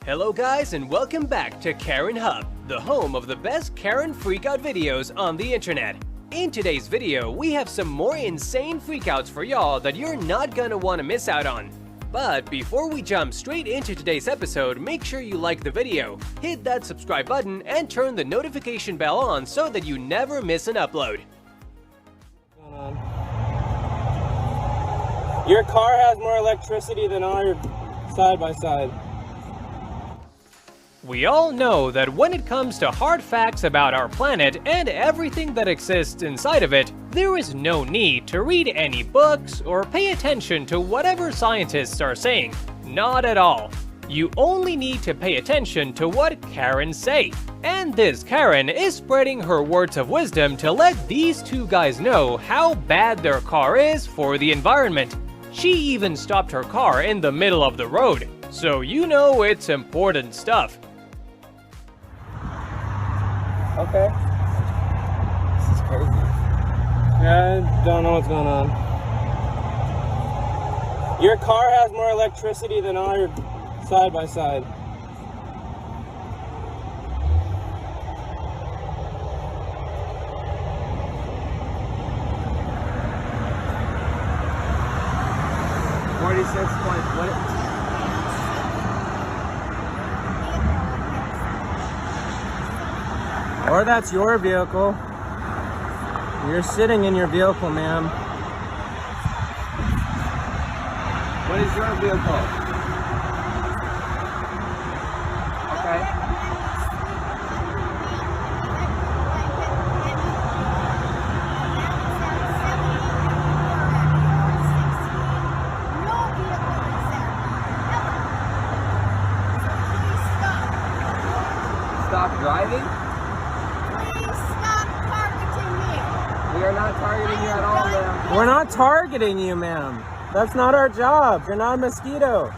Hello guys and welcome back to KARENHUB, the home of the best Karen freakout videos on the internet. In today's video, we have some more insane freakouts for y'all that you're not gonna want to miss out on. But before we jump straight into today's episode, make sure you like the video, hit that subscribe button, and turn the notification bell on so that you never miss an upload. Your car has more electricity than all your side-by-side. We all know that when it comes to hard facts about our planet and everything that exists inside of it, there is no need to read any books or pay attention to whatever scientists are saying. Not at all. You only need to pay attention to what Karens say. And this Karen is spreading her words of wisdom to let these two guys know how bad their car is for the environment. She even stopped her car in the middle of the road, so you know it's important stuff. Okay. This is crazy. Yeah, I don't know what's going on. Your car has more electricity than all your side-by-side. Or that's your vehicle. You're sitting in your vehicle, ma'am. What is your vehicle? Okay. Stop driving? We are not targeting you at all, ma'am. We're not targeting you, ma'am. That's not our job. You're not a mosquito.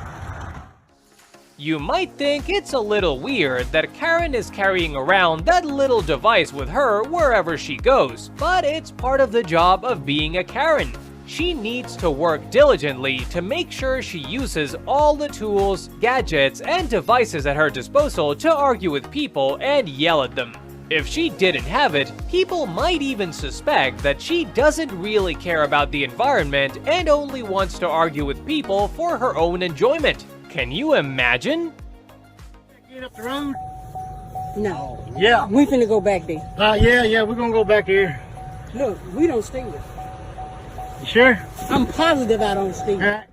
You might think it's a little weird that Karen is carrying around that little device with her wherever she goes, but it's part of the job of being a Karen. She needs to work diligently to make sure she uses all the tools, gadgets, and devices at her disposal to argue with people and yell at them. If she didn't have it, people might even suspect that she doesn't really care about the environment and only wants to argue with people for her own enjoyment. Can you imagine? Get up the road? No. Yeah. We finna go back there. Yeah, we're gonna go back here. Look, we don't stay there. You sure? I'm positive I don't stay there.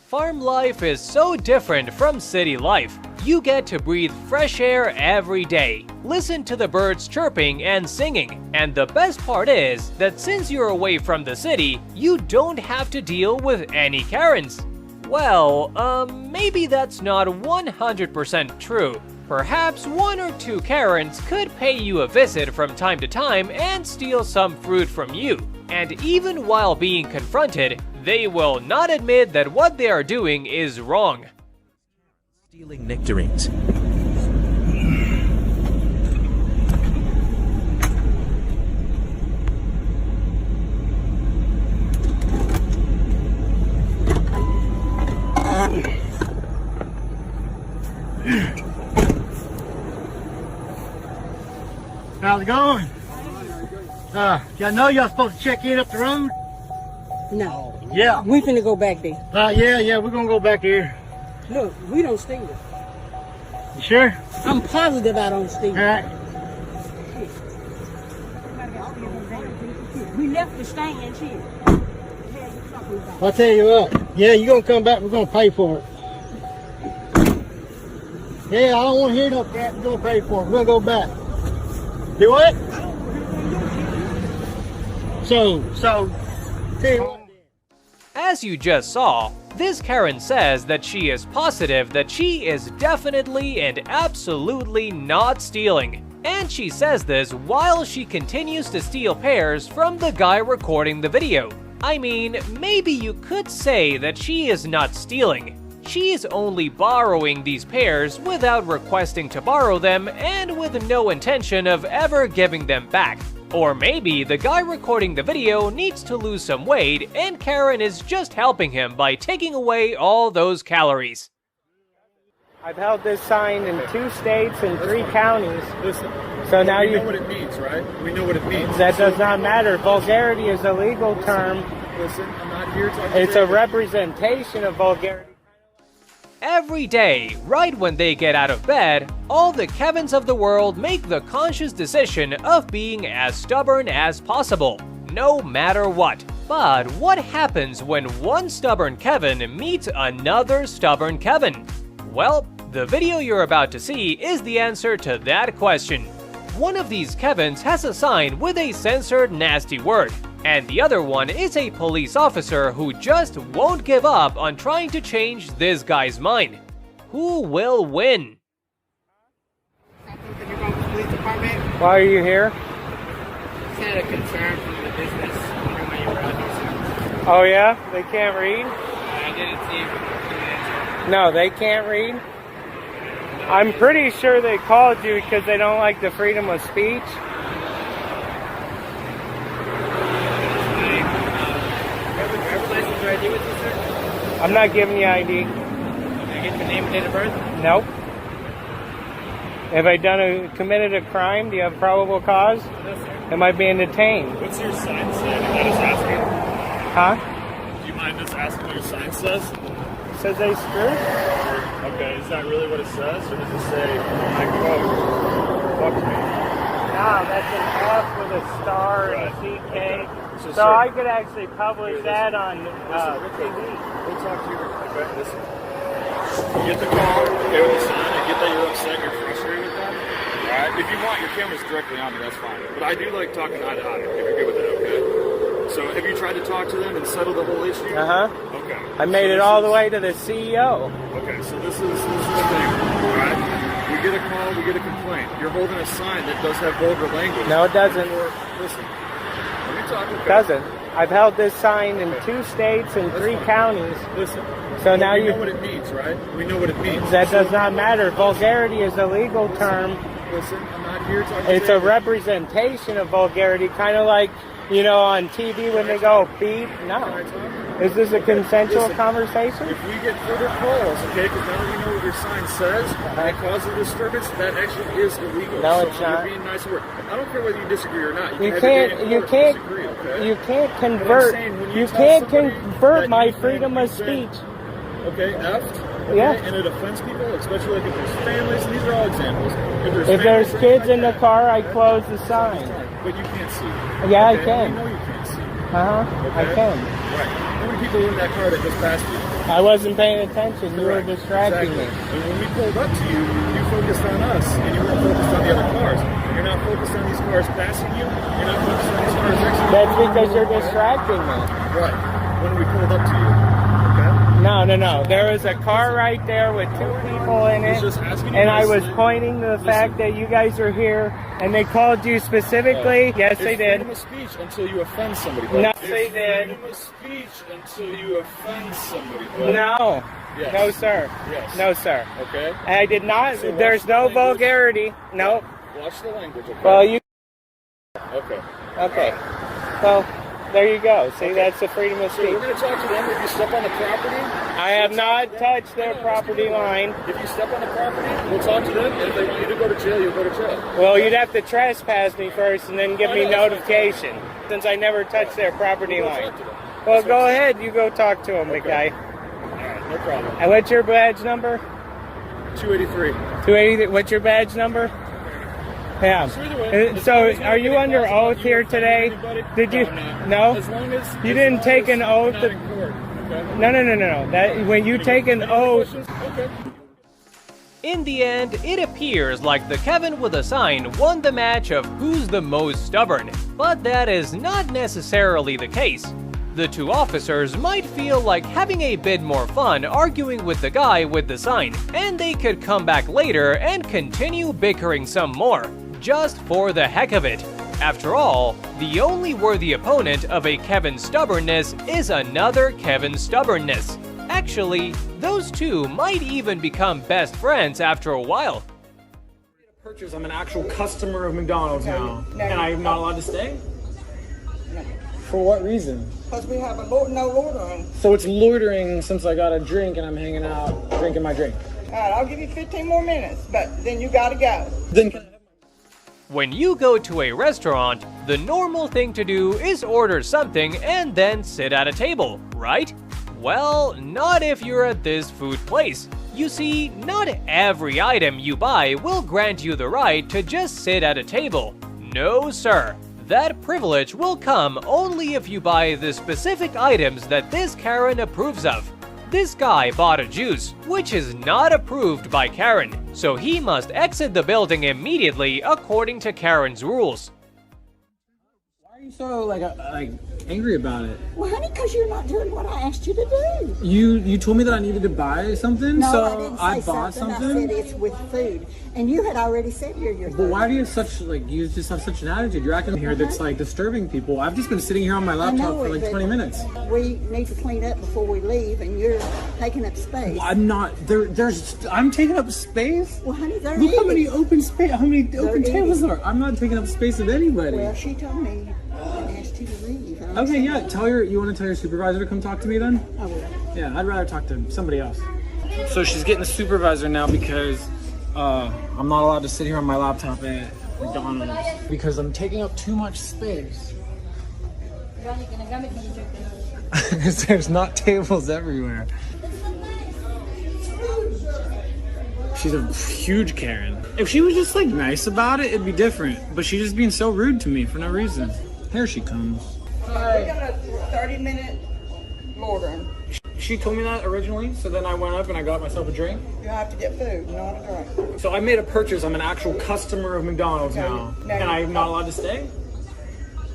Farm life is so different from city life. You get to breathe fresh air every day, listen to the birds chirping and singing, and the best part is that since you're away from the city, you don't have to deal with any Karens. Well, maybe that's not 100% true. Perhaps one or two Karens could pay you a visit from time to time and steal some fruit from you. And even while being confronted, they will not admit that what they are doing is wrong. Stealing nectarines. How's it going? Y'all know y'all supposed to check in up the road? No. Yeah. We finna go back there. Yeah, we're gonna go back here. Look, we don't stay there. You sure? I'm positive I don't stay there. Alright. We left the stand here. I'll tell you what. Yeah, you gonna come back, we're gonna pay for it. Yeah, I don't wanna hear no cat, we're gonna pay for it. We're gonna go back. Do what? So, tell you what. As you just saw, this Karen says that she is positive that she is definitely and absolutely not stealing. And she says this while she continues to steal pears from the guy recording the video. I mean, maybe you could say that she is not stealing. She is only borrowing these pears without requesting to borrow them and with no intention of ever giving them back. Or maybe the guy recording the video needs to lose some weight and Karen is just helping him by taking away all those calories. I've held this sign in 2 states and 3 counties. Listen, So now we you know what it means, right? We know what it means. That does not matter. Vulgarity is a legal term. Listen, I'm not here to... It's a representation of vulgarity. Every day, right when they get out of bed, all the Kevins of the world make the conscious decision of being as stubborn as possible, no matter what. But what happens when one stubborn Kevin meets another stubborn Kevin? Well, the video you're about to see is the answer to that question. One of these Kevins has a sign with a censored nasty word, and the other one is a police officer who just won't give up on trying to change this guy's mind. Who will win? Why are you here? Just had a concern from the business when you were out here. Oh yeah? They can't read? I didn't see you. No, they can't read? I'm pretty sure they called you because they don't like the freedom of speech. Driver's license or ID with you, sir? I'm not giving you ID. Can I get your name and date of birth? Nope. Have I committed a crime? Do you have probable cause? No, sir. Am I being detained? What's your sign say? Can I just ask Huh? you? Do you mind just asking what your sign says? Says they screwed? Okay, is that really what it says? Or does it say, I quote, fuck me? No, that's an F with a star and a CK. Okay. So sir, I could actually publish that on TV. We'll talk to you. Okay, listen. You get the call, okay, with the sign. I get that you're upset, you're frustrated with that. Alright, if you want, your camera's directly on me, that's fine. But I do like talking eye to eye, if you're good with that, okay? So have you tried to talk to them and settle the whole issue? Uh-huh. Okay. I made it all the way to the CEO. Okay, so this is the thing, alright? We get a call, we get a complaint. You're holding a sign that does have vulgar language. No, it doesn't. Listen, let me talk. It doesn't. I've held this sign in 2 states and 3 counties. Listen. So now we know what it means, right? We know what it means. That does not matter. Vulgarity is a legal term. Listen, I'm not here to... It's a representation of vulgarity, kind of like, you know, on TV when they go beep. No. Is this a consensual conversation? If we get further calls, okay, because now we know what your sign says, and it causes a disturbance, that actually is illegal. No, so it's not. You're being nice at work. I don't care whether you disagree or not. You can can't disagree, okay? you can't convert my freedom of speech. Okay, effed. Okay, Yeah. And it offends people, especially like if there's families, and these are all examples. If there's kids in the car, I close the sign. But you can't see. Yeah, Okay? I can. You know you can't see. I Okay? can. Right. How many people were in that car that just passed you? I wasn't paying attention. You were Correct. distracting Exactly. me. And when we pulled up to you, you focused on us, and you weren't focused on the other cars. You're not focused on these cars passing you. You're not focused on these cars actually. That's because you're distracting me. Right. When we pulled up to you. Okay. No. There was a car right there with 2 people in it, Just asking you and I was nicely. pointing to the fact that you guys are here, and they called you specifically. Yes, they It's did. freedom of speech until you offend somebody. No, It's they did. freedom of speech until you offend somebody. No. Yes. No, sir. Yes. No, sir. Okay. I did not. So There's watch no the language. vulgarity. Nope. Watch the language. Okay. Well, you. Okay. Okay. Well, there you go. See, that's the freedom of So speech. we're going to talk to them if you step on the property. I have not touched their property line. If you step on the property, we'll talk to them. And if they want you to go to jail, you'll go to jail. Well, you'd have to trespass me first and then give me notification, since I never touched their property We'll line. talk to them. Well, go ahead. You go talk to them, big guy. All right, no problem. And what's your badge number? 283. 280. What's your badge number? Yeah. So either way, as So, long as we are don't you get under calls about oath you here offending today? anybody, Did you? No. No. As long as You as didn't long take as an you're oath not to- in court, okay? No. That when you take an Any other oath. questions? Okay. In the end, it appears like the Kevin with a sign won the match of who's the most stubborn, but that is not necessarily the case. The 2 officers might feel like having a bit more fun arguing with the guy with the sign, and they could come back later and continue bickering some more, just for the heck of it. After all, the only worthy opponent of a Kevin stubbornness is another Kevin stubbornness. Actually, those 2 might even become best friends after a while. Purchase. I'm an actual customer of McDonald's now, and I'm not allowed to stay? For what reason? Because we have a no loitering. So it's loitering since I got a drink and I'm hanging out drinking my drink. All right, I'll give you 15 more minutes, but then you gotta go. Then can I have When you go to a restaurant, the normal thing to do is order something and then sit at a table, right? Well, not if you're at this food place. You see, not every item you buy will grant you the right to just sit at a table. No, sir. That privilege will come only if you buy the specific items that this Karen approves of. This guy bought a juice, which is not approved by Karen, so he must exit the building immediately according to Karen's rules. Why are you so like angry about it? Well, honey, because you're not doing what I asked you to do. You told me that I needed to buy something, No, so I didn't say I bought something. I said it's with food, and you had already said you're. But why do you have such you just have such an attitude? You're acting here that's like disturbing people. I've just been sitting here on my laptop for like 20 minutes. We need to clean up before we leave, and you're taking up space. I'm not. I'm taking up space. Well, honey, they're Look how eating. many open space. How many open They're tables eating. there are? I'm not taking up space of anybody. Well, she told me and asked you to leave. and I Okay, said, yeah. You want to tell your supervisor to come talk to me then? I will. Yeah, I'd rather talk to somebody else. So she's getting a supervisor now because I'm not allowed to sit here on my laptop at McDonald's because I'm taking up too much space. There's not tables everywhere. She's a huge Karen. If she was just like nice about it, it'd be different. But she's just being so rude to me for no reason. Here she comes. We got a 30-minute ordering. She told me that originally, so then I went up and I got myself a drink. You have to get food, not a drink. So I made a purchase. I'm an actual customer of McDonald's now. No. And I'm not allowed to stay?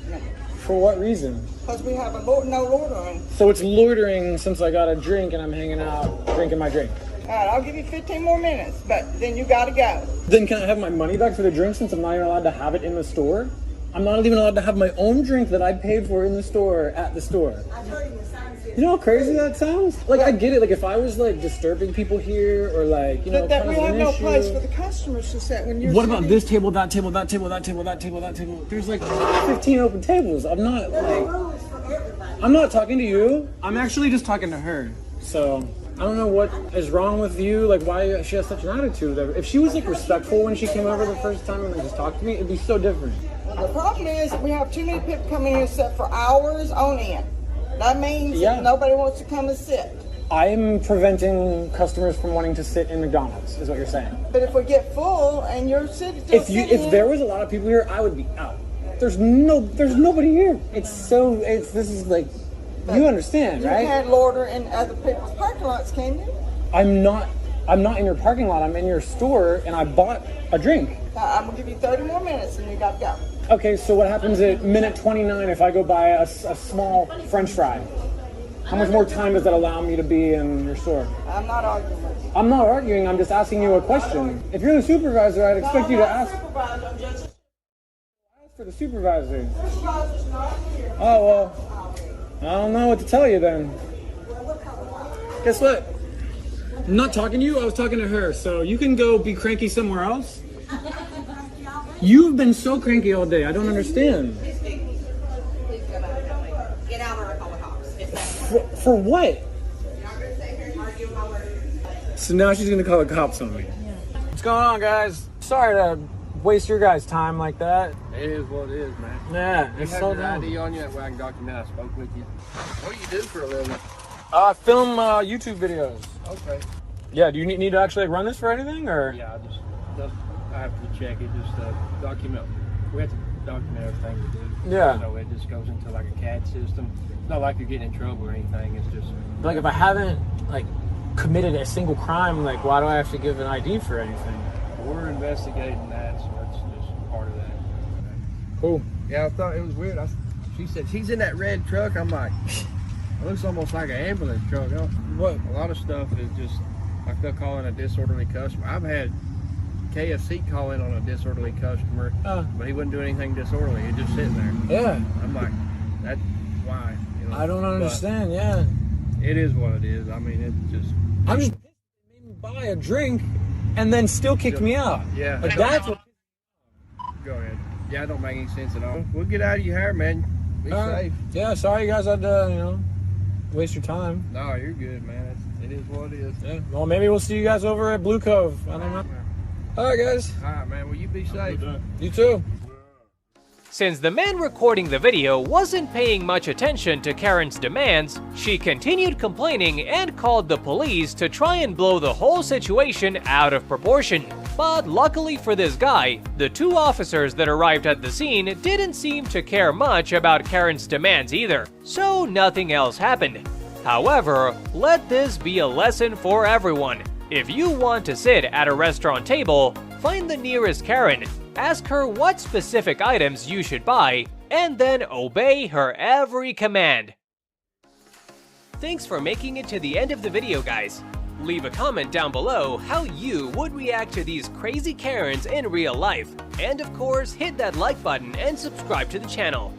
No. For what reason? Because we have no ordering. So it's loitering since I got a drink and I'm hanging out drinking my drink. All right, I'll give you 15 more minutes, but then you gotta go. Then can I have my money back for the drink since I'm not even allowed to have it in the store? I'm not even allowed to have my own drink that I paid for in the store at the store. You know how crazy that sounds? Like, I get it. Like, if I was, like, disturbing people here or, like, you know, That we causing have an no issue. place for the customers to sit when you're What about sitting. this table, that table, that table, that table, that table, that table? There's, like, 15 open tables. I'm not, like... I'm not talking to you. I'm actually just talking to her. So, I don't know what is wrong with you, like, why she has such an attitude. If she was, like, respectful when she came over the first time and just talked to me, it'd be so different. The problem is we have too many people coming here to sit for hours on end. That means that nobody wants to come and sit. I'm preventing customers from wanting to sit in McDonald's, is what you're saying. But if we get full and you're sitting, If there was a lot of people here, I would be out. There's nobody here. This is like, you understand, right? You can't order in other people's parking lots, can you? I'm not in your parking lot. I'm in your store, and I bought a drink. I'm gonna give you 30 more minutes, and you gotta go. Okay, so what happens at minute 29 if I go buy a small French fry? How much more time does that allow me to be in your store? I'm not arguing with you. I'm not arguing. I'm just asking you a question. If you're the supervisor, I'd expect you to ask. I'm just. Ask for the supervisor. The supervisor's not here. Oh well, I don't know what to tell you then. Guess what? I'm not talking to you. I was talking to her. So you can go be cranky somewhere else. You've been so cranky all day. I don't understand. Get out or I call the cops. For what? So now she's gonna call the cops on me. What's going on, guys? Sorry to waste your guys' time like that. It is what it is, man. Yeah, You it's have so your dumb. ID on you, that way I can document I spoke with you. What do you do for a living? I film YouTube videos. Okay. Yeah, do you need to actually run this for anything, or? Yeah, I have to check it, just document. We have to document everything we do. Yeah. So it just goes into like a CAD system. It's not like you're getting in trouble or anything. It's just. Like, if I haven't, like, committed a single crime, like, why do I have to give an ID for anything? We're investigating that, so that's just part of that. Cool. Yeah, I thought it was weird. She said, she's in that red truck. I'm like, it looks almost like an ambulance truck. You know? What? A lot of stuff is just, like they'll call in a disorderly customer. I've had KFC call in on a disorderly customer, but he wouldn't do anything disorderly. He's just sitting there. Yeah. I'm like, that's why. You know? I don't understand, yeah. It is what it is. I mean, it's just. I'm just pissed they made me buy a drink and then still kicked me out. Yeah. Like, that's what. Go ahead. Yeah, it don't make any sense at all. We'll get out of your hair, man. Be safe. Yeah, sorry you guys had to, waste your time. No, you're good, man. It is what it is. Yeah. Well, maybe we'll see you guys over at Blue Cove. I don't know. All right, guys. All right, man. Well, you be safe. You too. Since the man recording the video wasn't paying much attention to Karen's demands, she continued complaining and called the police to try and blow the whole situation out of proportion. But luckily for this guy, the 2 officers that arrived at the scene didn't seem to care much about Karen's demands either, so nothing else happened. However, let this be a lesson for everyone. If you want to sit at a restaurant table, find the nearest Karen, ask her what specific items you should buy, and then obey her every command. Thanks for making it to the end of the video, guys. Leave a comment down below how you would react to these crazy Karens in real life. And of course, hit that like button and subscribe to the channel.